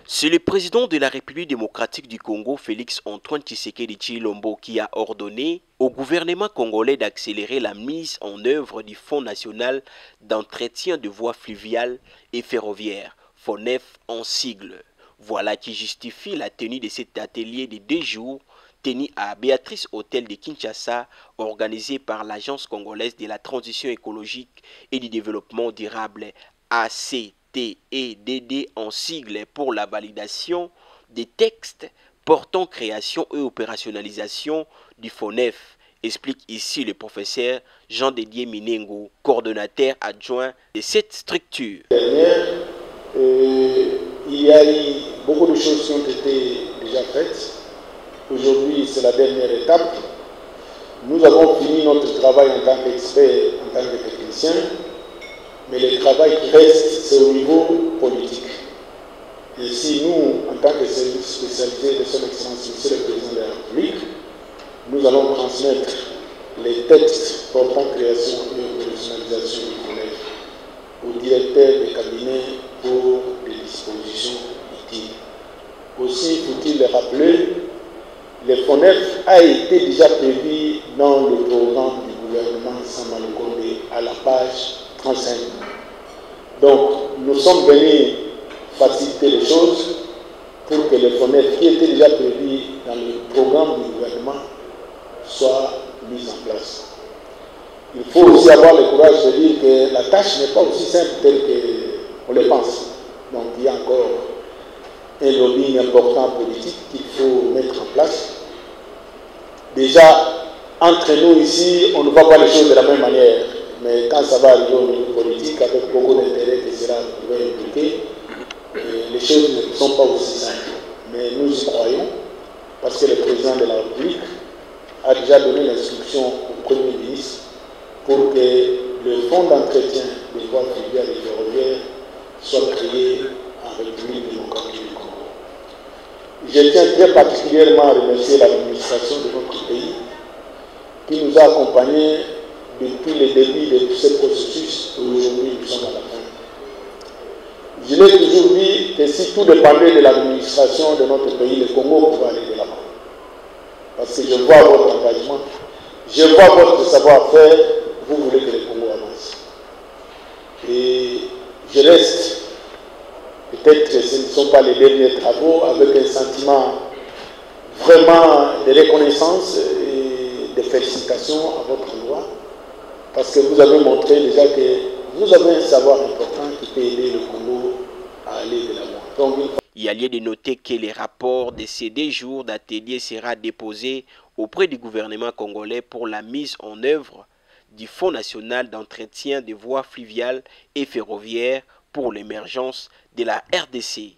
C'est le président de la République démocratique du Congo, Félix Antoine Tshisekedi Tshilombo, qui a ordonné au gouvernement congolais d'accélérer la mise en œuvre du Fonds national d'entretien de voies fluviales et ferroviaires, FONEF en sigle. Voilà qui justifie la tenue de cet atelier de 2 jours tenu à Béatrice Hôtel de Kinshasa, organisé par l'Agence congolaise de la transition écologique et du développement durable, ACTEDD en sigle, pour la validation des textes portant création et opérationnalisation du FONEF, explique ici le professeur Jean-Dédier Minengo, coordonnateur adjoint de cette structure. Il y a eu beaucoup de choses qui ont été déjà faites. Aujourd'hui, c'est la dernière étape. Nous avons fini notre travail en tant qu'experts, en tant que techniciens, mais le travail qui reste, c'est au niveau politique. Et si nous, en tant que service spécialisé de son excellence, monsieur le président de la République, nous allons transmettre les textes portant création et opérationnalisation du FONEF au directeur des cabinets pour des dispositions utiles. Aussi, faut-il le rappeler, le FONEF a été déjà prévu dans le programme du gouvernement Samba Lukonde à la page 35. Donc, nous sommes venus faciliter les choses pour que le FONEF, qui était déjà prévu dans le programme du gouvernement, soit mis en place. Il faut aussi avoir le courage de dire que la tâche n'est pas aussi simple telle qu'on le pense. Donc, il y a encore un lobbying important politique qu'il faut mettre en place. Déjà, entre nous ici, on ne voit pas les choses de la même manière. Mais quand ça va arriver au niveau politique, avec beaucoup d'intérêt qui sera impliqué, les choses ne sont pas aussi simples. Mais nous y croyons, parce que le président de la République a déjà donné l'instruction au Premier ministre pour que le fonds d'entretien des voies fluviales et ferroviaires soit créé en République démocratique du Congo. Je tiens très particulièrement à remercier l'administration de notre pays qui nous a accompagnés depuis le début de tout ce processus. Aujourd'hui, nous sommes à la fin. Je l'ai toujours dit que si tout dépendait de l'administration de notre pays, le Congo pourrait aller de l'avant. Parce que je vois votre engagement, je vois votre savoir-faire, vous voulez que le Congo avance. Et je reste, peut-être que ce ne sont pas les derniers travaux, avec un sentiment vraiment de reconnaissance et de félicitations à votre endroit, parce que vous avez montré déjà que vous avez un savoir important qui peut aider le Congo à aller de l'avant. Il y a lieu de noter que les rapports de ces 2 jours d'atelier sera déposé auprès du gouvernement congolais pour la mise en œuvre du Fonds national d'entretien des voies fluviales et ferroviaires pour l'émergence de la RDC.